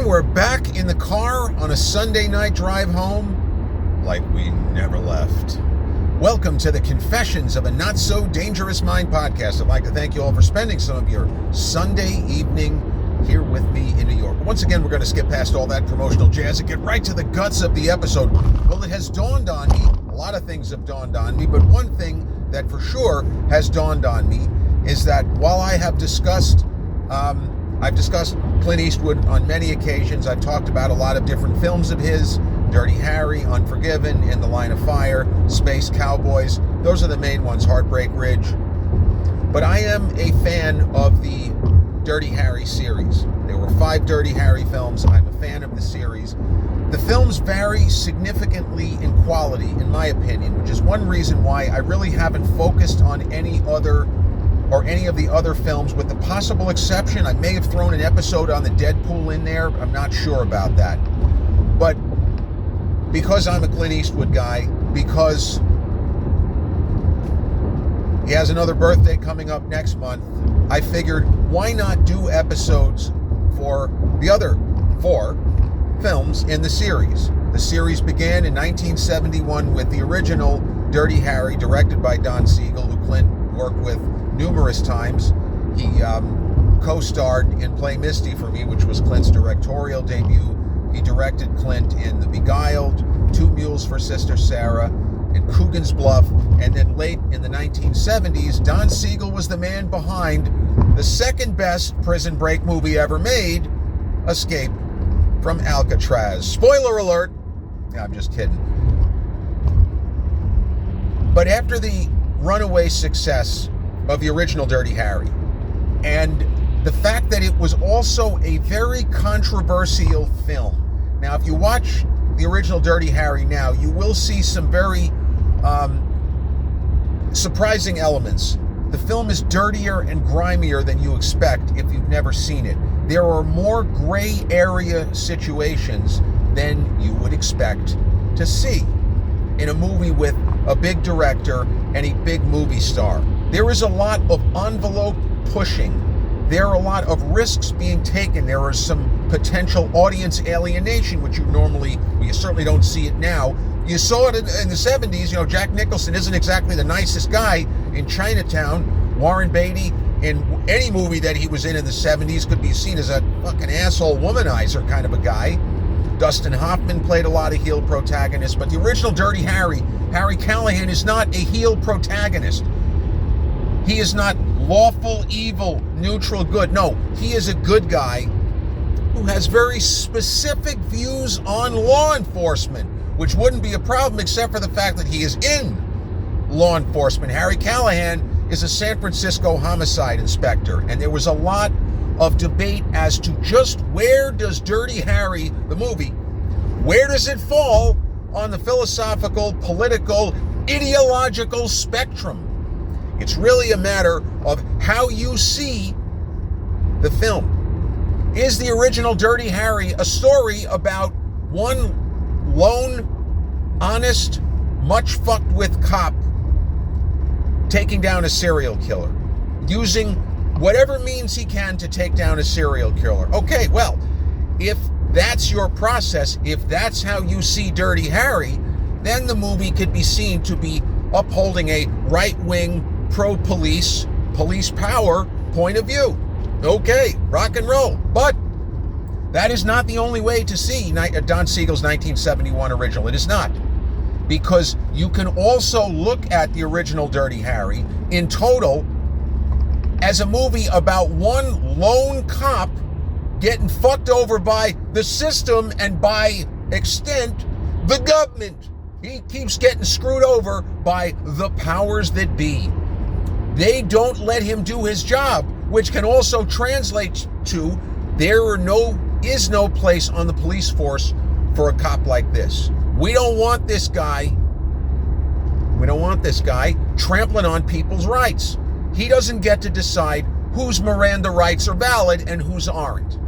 gentlemen, we're back in the car on a Sunday night drive home like we never left. Welcome to the Confessions of a Not So Dangerous Mind podcast. I'd like to thank you all for spending some of your Sunday evening here with me in New York. Once again, we're going to skip past all that promotional jazz and get right to the guts of the episode. Well, it has dawned on me, a lot of things have dawned on me, but one thing that for sure has dawned on me is that while I have discussed I've discussed Clint Eastwood on many occasions. I've talked about a lot of different films of his: Dirty Harry, Unforgiven, In the Line of Fire, Space Cowboys. Those are the main ones, Heartbreak Ridge. But I am a fan of the Dirty Harry series. There were 5 Dirty Harry films. I'm a fan of the series. The films vary significantly in quality, in my opinion, which is one reason why I really haven't focused on any of the other films, with the possible exception, I may have thrown an episode on the Deadpool in there. I'm not sure about that. But because I'm a Clint Eastwood guy, because he has another birthday coming up next month, I figured, why not do episodes for the other 4 films in the series? The series began in 1971 with the original Dirty Harry, directed by Don Siegel, who Clint worked with numerous times. He co-starred in Play Misty for Me, which was Clint's directorial debut. He directed Clint in The Beguiled, 2 Mules for Sister Sarah, and Coogan's Bluff. And then late in the 1970s, Don Siegel was the man behind the second best prison break movie ever made, Escape from Alcatraz. Spoiler alert! I'm just kidding. But after the runaway success of the original Dirty Harry, and the fact that it was also a very controversial film. Now, if you watch the original Dirty Harry now, you will see some very surprising elements. The film is dirtier and grimier than you expect if you've never seen it. There are more gray area situations than you would expect to see in a movie with a big director and a big movie star. There is a lot of envelope pushing. There are a lot of risks being taken. There is some potential audience alienation, which you certainly don't see it now. You saw it in the 70s. You know, Jack Nicholson isn't exactly the nicest guy in Chinatown. Warren Beatty, in any movie that he was in the 70s, could be seen as a fucking asshole womanizer kind of a guy. Dustin Hoffman played a lot of heel protagonists, but the original Dirty Harry, Harry Callahan, is not a heel protagonist. He is not lawful evil, neutral good. No, he is a good guy who has very specific views on law enforcement, which wouldn't be a problem except for the fact that he is in law enforcement. Harry Callahan is a San Francisco homicide inspector, and there was a lot of debate as to just where does Dirty Harry, the movie, where does it fall on the philosophical, political, ideological spectrum. It's really a matter of how you see the film. Is the original Dirty Harry a story about one lone, honest, much fucked with cop taking down a serial killer, using whatever means he can to take down a serial killer? Okay, well, if that's your process, if that's how you see Dirty Harry, then the movie could be seen to be upholding a right-wing, pro-police, police power point of view. Okay, rock and roll. But that is not the only way to see Don Siegel's 1971 original. It is not. Because you can also look at the original Dirty Harry in total as a movie about one lone cop getting fucked over by the system and, by extent, the government. He keeps getting screwed over by the powers that be. They don't let him do his job, which can also translate to there is no place on the police force for a cop like this. We don't want this guy trampling on people's rights. He doesn't get to decide whose Miranda rights are valid and whose aren't.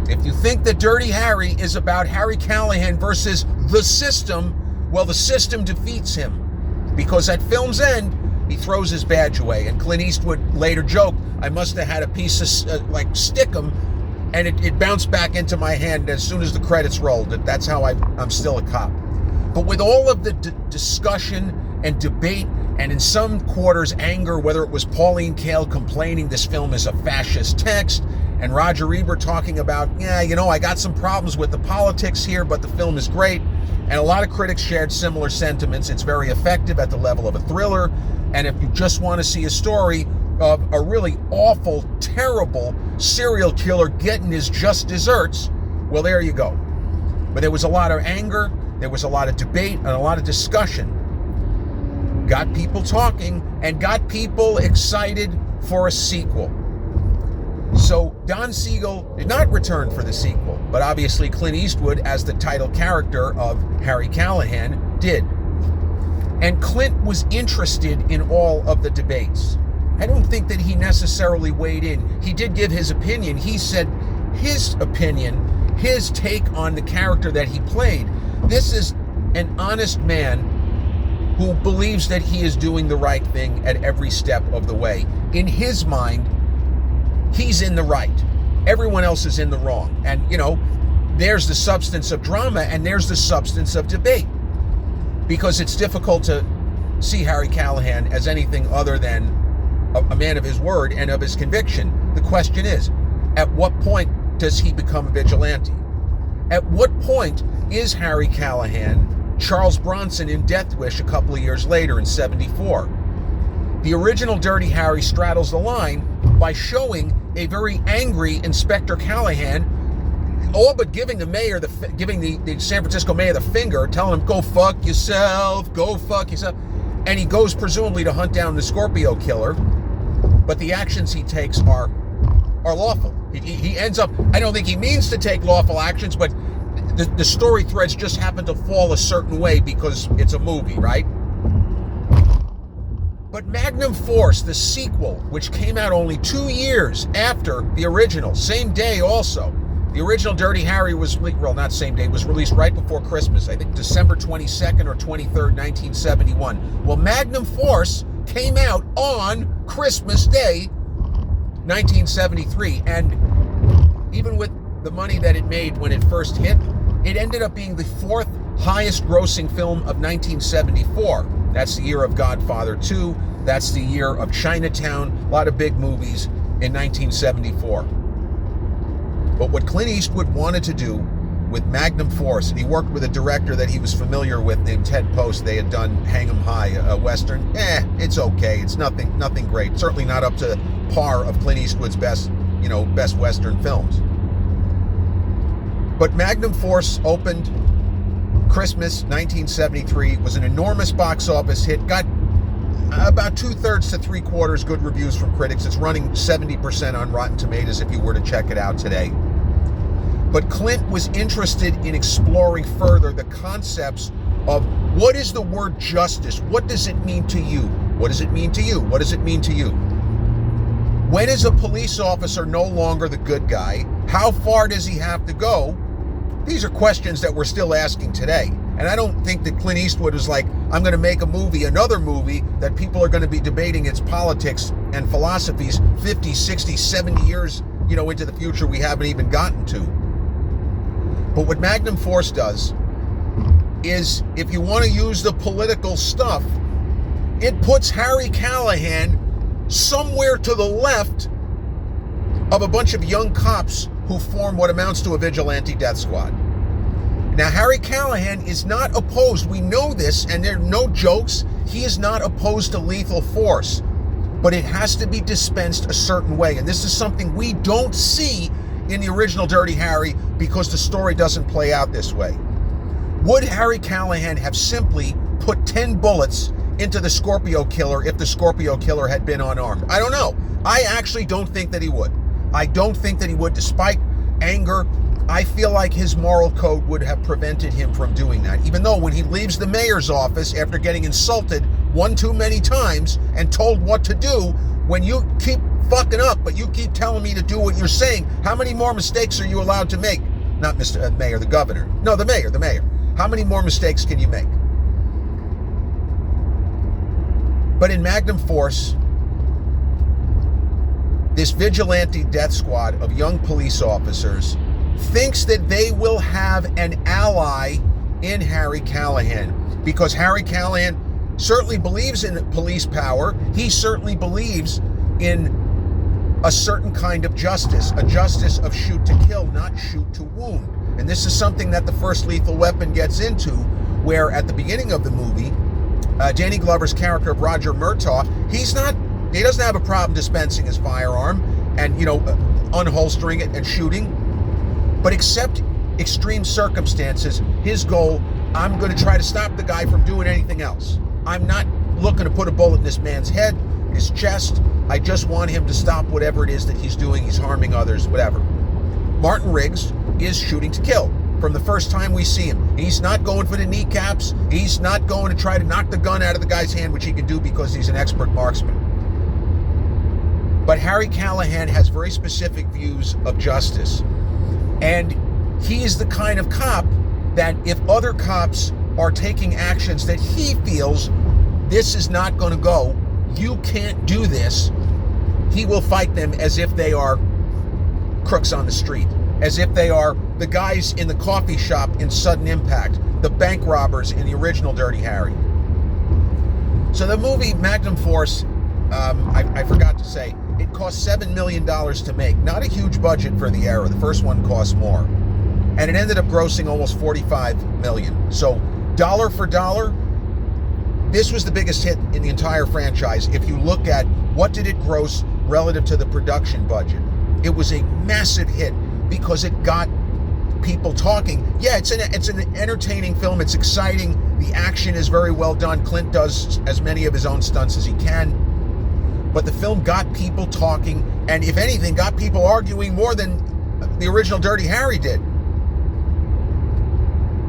If you think that Dirty Harry is about Harry Callahan versus the system, well, the system defeats him. Because at film's end, he throws his badge away. And Clint Eastwood later joked, I must have had a piece of, stickum And it bounced back into my hand as soon as the credits rolled. That's how I'm still a cop. But with all of the discussion and debate, and in some quarters anger, whether it was Pauline Kael complaining this film is a fascist text, and Roger Ebert talking about, I got some problems with the politics here, but the film is great. And a lot of critics shared similar sentiments. It's very effective at the level of a thriller. And if you just want to see a story of a really awful, terrible serial killer getting his just desserts, well, there you go. But there was a lot of anger, there was a lot of debate, and a lot of discussion. Got people talking and got people excited for a sequel. So Don Siegel did not return for the sequel, but obviously Clint Eastwood, as the title character of Harry Callahan, did. And Clint was interested in all of the debates. I don't think that he necessarily weighed in. He did give his opinion. He said his opinion, his take on the character that he played. This is an honest man who believes that he is doing the right thing at every step of the way. In his mind, he's in the right. Everyone else is in the wrong. And, there's the substance of drama and there's the substance of debate. Because it's difficult to see Harry Callahan as anything other than a man of his word and of his conviction. The question is, at what point does he become a vigilante? At what point is Harry Callahan Charles Bronson in Death Wish a couple of years later in '74? The original Dirty Harry straddles the line by showing a very angry Inspector Callahan, all but giving the mayor, giving the San Francisco mayor the finger, telling him, go fuck yourself. And he goes presumably to hunt down the Scorpio killer, but the actions he takes are lawful. He ends up, I don't think he means to take lawful actions, but the story threads just happen to fall a certain way because it's a movie, right? But Magnum Force, the sequel, which came out only 2 years after the original, same day also. The original Dirty Harry was, well, not same day, was released right before Christmas, I think December 22nd or 23rd, 1971. Well, Magnum Force came out on Christmas Day, 1973, and even with the money that it made when it first hit, it ended up being the fourth highest grossing film of 1974. That's the year of Godfather 2. That's the year of Chinatown. A lot of big movies in 1974. But what Clint Eastwood wanted to do with Magnum Force, and he worked with a director that he was familiar with named Ted Post. They had done Hang 'em High, a Western. It's okay. It's nothing great. Certainly not up to par of Clint Eastwood's best Western films. But Magnum Force opened Christmas 1973, was an enormous box office hit, got about 2/3 to 3/4 good reviews from critics. It's running 70% on Rotten Tomatoes if you were to check it out today. But Clint was interested in exploring further the concepts of what is the word justice? What does it mean to you? What does it mean to you? What does it mean to you? When is a police officer no longer the good guy? How far does he have to go? These are questions that we're still asking today. And I don't think that Clint Eastwood is like, I'm going to make another movie that people are going to be debating its politics and philosophies 50, 60, 70 years, into the future we haven't even gotten to. But what Magnum Force does is, if you want to use the political stuff, it puts Harry Callahan somewhere to the left of a bunch of young cops who form what amounts to a vigilante death squad. Now, Harry Callahan is not opposed. We know this, and there are no jokes. He is not opposed to lethal force, but it has to be dispensed a certain way. And this is something we don't see in the original Dirty Harry because the story doesn't play out this way. Would Harry Callahan have simply put 10 bullets into the Scorpio killer if the Scorpio killer had been unarmed? I don't know. I actually don't think that he would. I don't think that he would, despite anger. I feel like his moral code would have prevented him from doing that. Even though when he leaves the mayor's office after getting insulted one too many times and told what to do, when you keep fucking up, but you keep telling me to do what you're saying, how many more mistakes are you allowed to make? Not Mr. Mayor, the governor. No, the mayor. How many more mistakes can you make? But in Magnum Force, this vigilante death squad of young police officers thinks that they will have an ally in Harry Callahan, because Harry Callahan certainly believes in police power. He certainly believes in a certain kind of justice, a justice of shoot to kill, not shoot to wound. And this is something that the first Lethal Weapon gets into, where at the beginning of the movie, Danny Glover's character of Roger Murtaugh, he doesn't have a problem dispensing his firearm and, unholstering it and shooting. But except extreme circumstances, his goal, I'm going to try to stop the guy from doing anything else. I'm not looking to put a bullet in this man's head, his chest. I just want him to stop whatever it is that he's doing. He's harming others, whatever. Martin Riggs is shooting to kill. From the first time we see him, he's not going for the kneecaps. He's not going to try to knock the gun out of the guy's hand, which he can do because he's an expert marksman. But Harry Callahan has very specific views of justice. And he is the kind of cop that if other cops are taking actions that he feels this is not going to go, you can't do this, he will fight them as if they are crooks on the street, as if they are the guys in the coffee shop in Sudden Impact, the bank robbers in the original Dirty Harry. So the movie Magnum Force, I forgot to say, it cost $7 million to make. Not a huge budget for the era. The first one cost more. And it ended up grossing almost $45 million. So dollar for dollar, this was the biggest hit in the entire franchise. If you look at what did it gross relative to the production budget, it was a massive hit because it got people talking. Yeah, it's an entertaining film. It's exciting. The action is very well done. Clint does as many of his own stunts as he can. But the film got people talking, and if anything, got people arguing more than the original Dirty Harry did.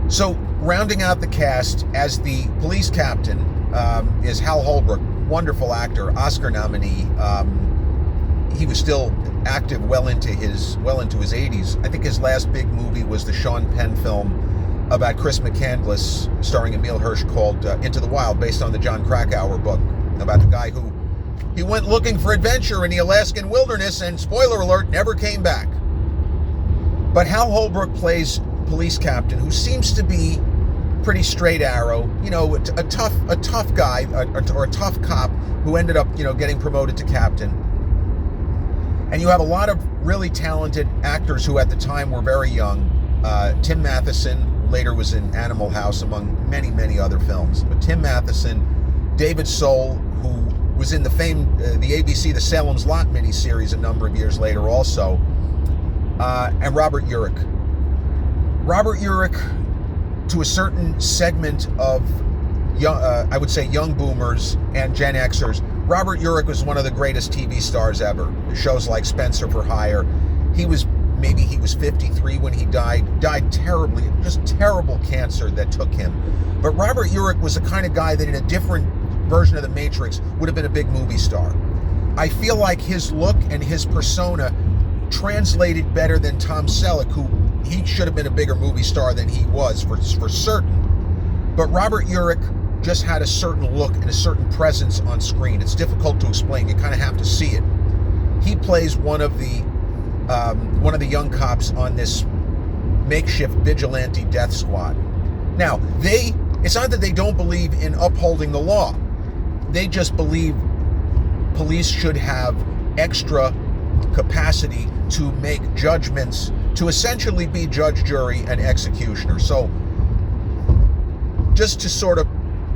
So, rounding out the cast as the police captain is Hal Holbrook, wonderful actor, Oscar nominee. He was still active well into his 80s. I think his last big movie was the Sean Penn film about Chris McCandless, starring Emile Hirsch, called Into the Wild, based on the John Krakauer book about the guy who he went looking for adventure in the Alaskan wilderness and, spoiler alert, never came back. But Hal Holbrook plays police captain who seems to be pretty straight arrow, a tough guy, or a tough cop who ended up, getting promoted to captain. And you have a lot of really talented actors who at the time were very young. Tim Matheson later was in Animal House, among many, many other films. But Tim Matheson, David Soul, who was in the ABC The Salem's Lot miniseries a number of years later also, and Robert Urich. Robert Urich, to a certain segment of I would say young boomers and Gen Xers, Robert Urich was one of the greatest TV stars ever. Shows like Spencer for Hire. He was 53 when he died terribly, just terrible cancer that took him. But Robert Urich was the kind of guy that in a different version of The Matrix would have been a big movie star. I feel like his look and his persona translated better than Tom Selleck, who he should have been a bigger movie star than he was for certain. But Robert Urich just had a certain look and a certain presence on screen. It's difficult to explain. You kind of have to see it. He plays one of the young cops on this makeshift vigilante death squad. Now, it's not that they don't believe in upholding the law. They just believe police should have extra capacity to make judgments, to essentially be judge, jury, and executioner. So, just to sort of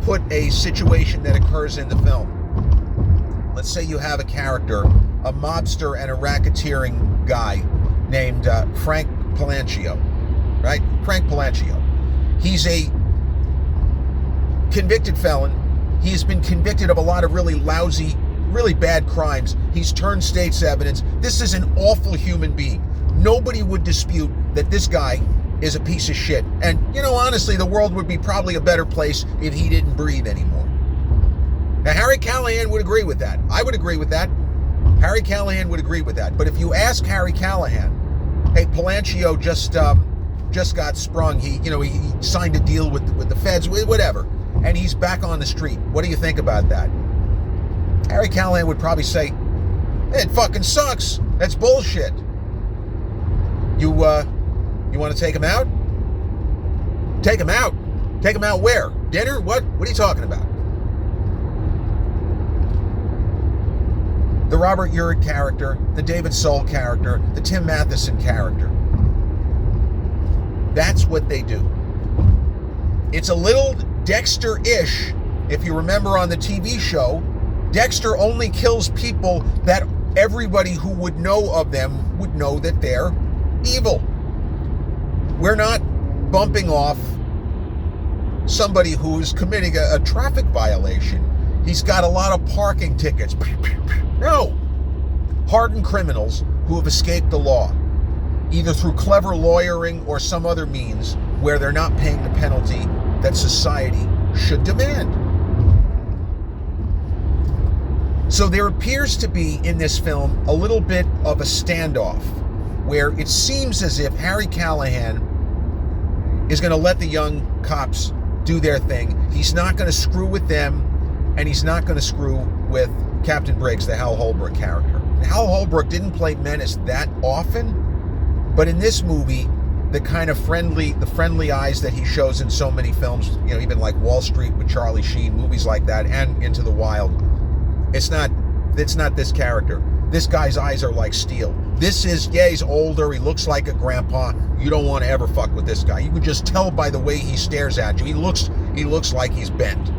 put a situation that occurs in the film. Let's say you have a character, a mobster and a racketeering guy named Frank Palancio, right? Frank Palancio. He's a convicted felon. He's been convicted of a lot of really lousy, really bad crimes. He's turned state's evidence. This is an awful human being. Nobody would dispute that this guy is a piece of shit. And, honestly, the world would be probably a better place if he didn't breathe anymore. Now, Harry Callahan would agree with that. I would agree with that. Harry Callahan would agree with that. But if you ask Harry Callahan, hey, Palancio just got sprung. He signed a deal with the feds, whatever, and he's back on the street. What do you think about that? Harry Callahan would probably say, It fucking sucks. That's bullshit. You want to take him out? Take him out? Take him out where? Dinner? What are you talking about? The Robert Urich character, the David Soul character, the Tim Matheson character. That's what they do. It's a little Dexter-ish. If you remember on the TV show, Dexter only kills people that everybody who would know of them would know that they're evil. We're not bumping off somebody who's committing a traffic violation. He's got a lot of parking tickets. No. Hardened criminals who have escaped the law, either through clever lawyering or some other means where they're not paying the penalty that society should demand. So there appears to be in this film a little bit of a standoff where it seems as if Harry Callahan is going to let the young cops do their thing. He's not going to screw with them, and he's not going to screw with Captain Briggs, the Hal Holbrook character. Hal Holbrook didn't play menace that often, but in this movie, the kind of friendly eyes that he shows in so many films, even like Wall Street with Charlie Sheen, movies like that, and Into the Wild, it's not this character. This guy's eyes are like steel. This is, he's older, he looks like a grandpa. You don't want to ever fuck with this guy. You can just tell by the way he stares at you. He looks like he's bent.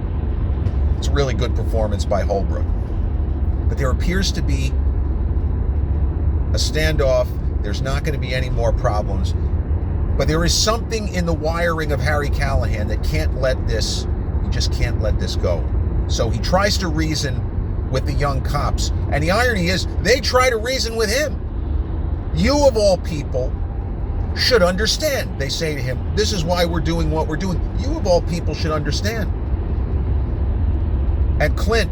It's a really good performance by Holbrook. But there appears to be a standoff. There's not going to be any more problems. But there is something in the wiring of Harry Callahan that he just can't let this go. So he tries to reason with the young cops. And the irony is, they try to reason with him. You, of all people, should understand. They say to him, this is why we're doing what we're doing. You, of all people, should understand. And Clint,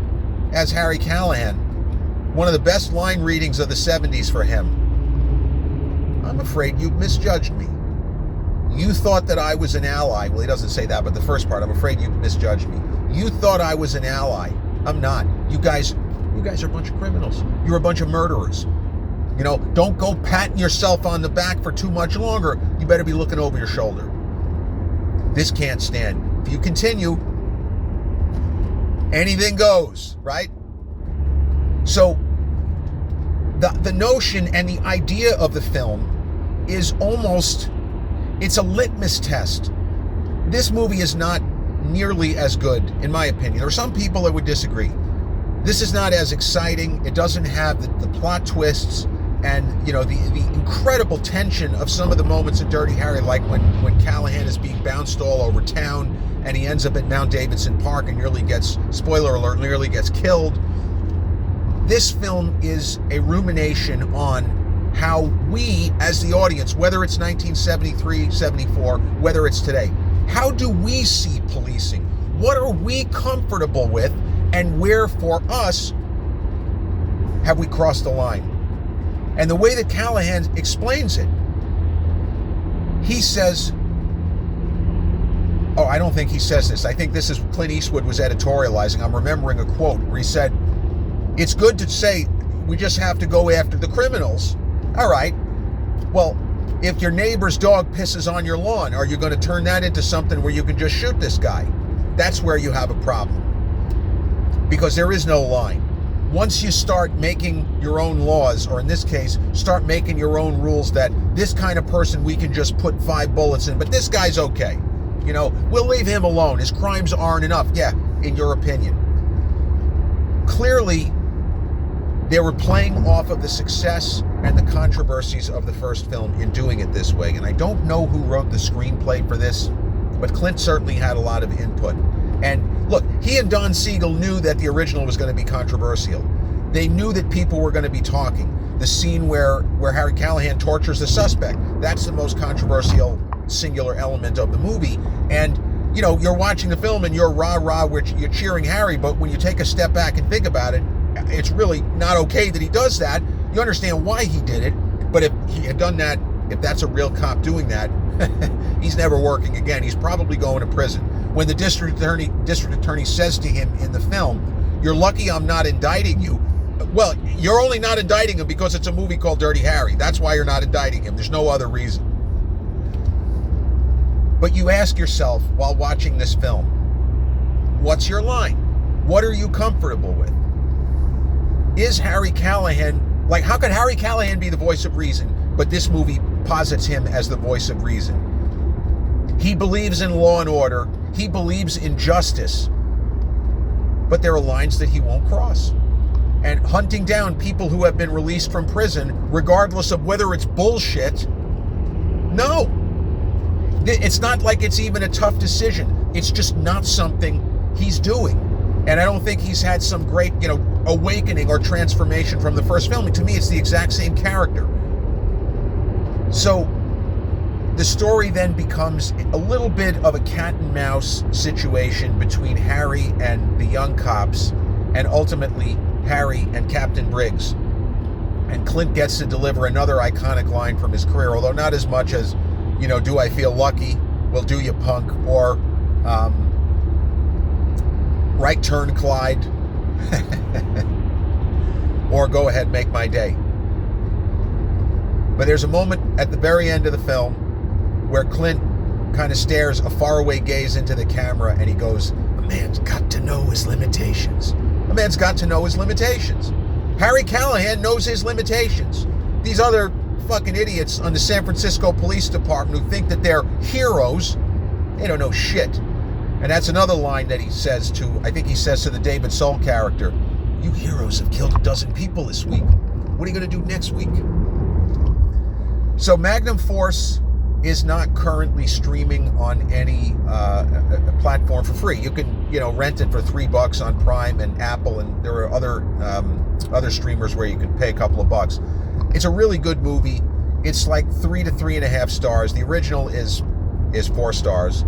as Harry Callahan, one of the best line readings of the 70s for him. I'm afraid you misjudged me. You thought that I was an ally. Well, he doesn't say that, but the first part, I'm afraid you misjudged me. You thought I was an ally. I'm not. You guys are a bunch of criminals. You're a bunch of murderers. Don't go patting yourself on the back for too much longer. You better be looking over your shoulder. This can't stand. If you continue, anything goes, right? So the notion and the idea of the film is it's a litmus test. This movie is not nearly as good, in my opinion. There are some people that would disagree. This is not as exciting. It doesn't have the plot twists and the incredible tension of some of the moments in Dirty Harry, like when Callahan is being bounced all over town and he ends up at Mount Davidson Park and nearly gets killed. This film is a rumination on how we, as the audience, whether it's 1973, 74, whether it's today, how do we see policing? What are we comfortable with? And where, for us, have we crossed the line? And the way that Callahan explains it, he says, I don't think he says this. I think this is Clint Eastwood was editorializing. I'm remembering a quote where he said, it's good to say we just have to go after the criminals. All right. Well, if your neighbor's dog pisses on your lawn, are you going to turn that into something where you can just shoot this guy? That's where you have a problem. Because there is no line. Once you start making your own laws, or in this case, start making your own rules that this kind of person we can just put 5 bullets in, but this guy's okay. We'll leave him alone. His crimes aren't enough. Yeah, in your opinion. Clearly, they were playing off of the success and the controversies of the first film in doing it this way. And I don't know who wrote the screenplay for this, but Clint certainly had a lot of input. And look, he and Don Siegel knew that the original was going to be controversial. They knew that people were going to be talking. The scene where Harry Callahan tortures the suspect, that's the most controversial singular element of the movie. And, you're watching the film and you're rah-rah, which you're cheering Harry, but when you take a step back and think about it, it's really not okay that he does that. You understand why he did it, but if he had done that, if that's a real cop doing that, he's never working again. He's probably going to prison. When the district attorney says to him in the film, "You're lucky I'm not indicting you," Well, you're only not indicting him because it's a movie called Dirty Harry. That's why you're not indicting him. There's no other reason. But you ask yourself while watching this film, what's your line? What are you comfortable with? Is Harry Callahan, like, how could Harry Callahan be the voice of reason, but this movie posits him as the voice of reason? He believes in law and order. He believes in justice. But there are lines that he won't cross. And hunting down people who have been released from prison, regardless of whether it's bullshit, no. It's not like it's even a tough decision. It's just not something he's doing. And I don't think he's had some great, awakening or transformation from the first film. And to me, it's the exact same character. So the story then becomes a little bit of a cat and mouse situation between Harry and the young cops, and ultimately Harry and Captain Briggs. And Clint gets to deliver another iconic line from his career, although not as much as, do I feel lucky? Well, do you, punk? Or right turn, Clyde. Or go ahead, make my day. But there's a moment at the very end of the film where Clint kind of stares a faraway gaze into the camera and he goes, "A man's got to know his limitations." A man's got to know his limitations. Harry Callahan knows his limitations. These other fucking idiots on the San Francisco Police Department who think that they're heroes, they don't know shit. And that's another line that he says to the David Soul character, "You heroes have killed a dozen people this week. What are you going to do next week?" So Magnum Force is not currently streaming on any platform for free. You can, rent it for $3 on Prime and Apple, and there are other streamers where you can pay a couple of bucks. It's a really good movie. It's like 3 to 3.5 stars. The original is 4 stars.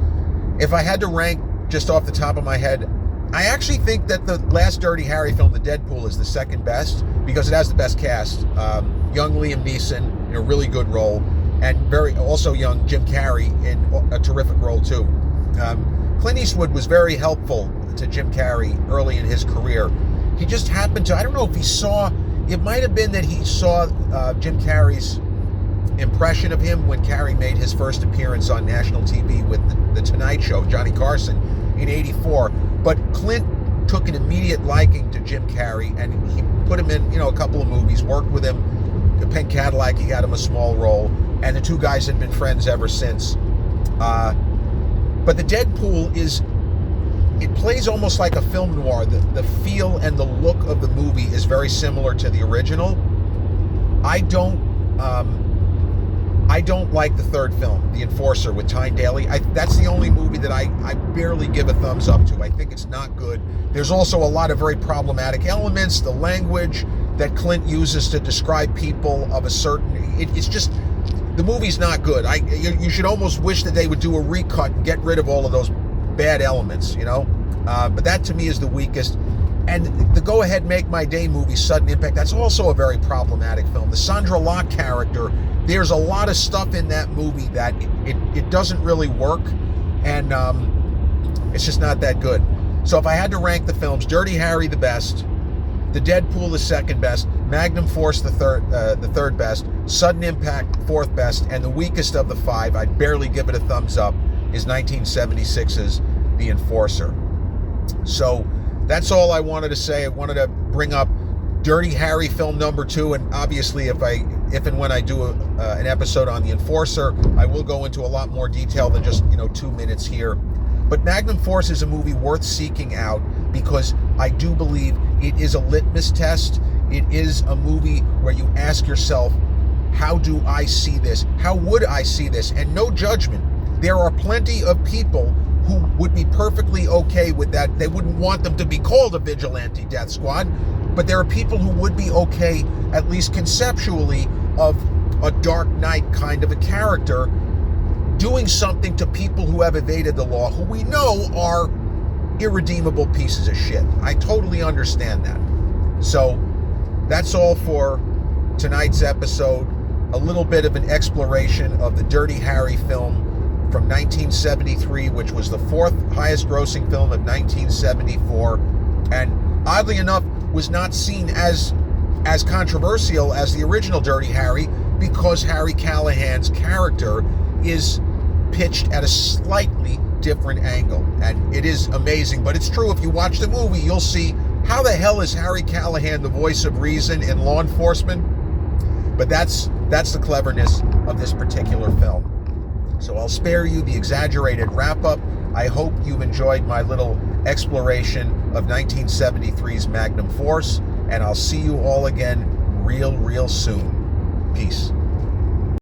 If I had to rank just off the top of my head, I actually think that the last Dirty Harry film, The Deadpool, is the second best because it has the best cast. Young Liam Neeson in a really good role, and very also young Jim Carrey in a terrific role too. Clint Eastwood was very helpful to Jim Carrey early in his career. He just happened to, I don't know if he saw, it might have been that he saw Jim Carrey's impression of him when Carrey made his first appearance on national TV with the Tonight Show, Johnny Carson, in '84. But Clint took an immediate liking to Jim Carrey, and he put him in, a couple of movies, worked with him. The Pink Cadillac, he had him a small role, and the two guys had been friends ever since. But The Deadpool it plays almost like a film noir. The feel and the look of the movie is very similar to the original. I don't like the third film, The Enforcer, with Tyne Daly. That's the only movie that I barely give a thumbs up to. I think it's not good. There's also a lot of very problematic elements. The language that Clint uses to describe people of a certain... It's just... The movie's not good. You should almost wish that they would do a recut and get rid of all of those bad elements, But that, to me, is the weakest. And the Go Ahead Make My Day movie, Sudden Impact, that's also a very problematic film. The Sandra Locke character, there's a lot of stuff in that movie that it doesn't really work, and it's just not that good. So if I had to rank the films, Dirty Harry the best, The Deadpool the second best, Magnum Force the third best, Sudden Impact fourth best, and the weakest of the 5, I'd barely give it a thumbs up, is 1976's The Enforcer. So that's all I wanted to say. I wanted to bring up Dirty Harry film number 2, and obviously if and when I do an episode on The Enforcer, I will go into a lot more detail than just 2 minutes here. But Magnum Force is a movie worth seeking out because I do believe it is a litmus test. It is a movie where you ask yourself, how do I see this? How would I see this? And no judgment. There are plenty of people who would be perfectly okay with that. They wouldn't want them to be called a vigilante death squad, but there are people who would be okay, at least conceptually, of a Dark Knight kind of a character doing something to people who have evaded the law, who we know are irredeemable pieces of shit. I totally understand that. So that's all for tonight's episode. A little bit of an exploration of the Dirty Harry film from 1973, which was the 4th highest grossing film of 1974, and oddly enough was not seen as as controversial as the original Dirty Harry, because Harry Callahan's character is pitched at a slightly different angle. And it is amazing, but it's true. If you watch the movie, you'll see how the hell is Harry Callahan the voice of reason in law enforcement? But that's the cleverness of this particular film. So I'll spare you the exaggerated wrap-up. I hope you've enjoyed my little exploration of 1973's Magnum Force, and I'll see you all again real soon. Peace.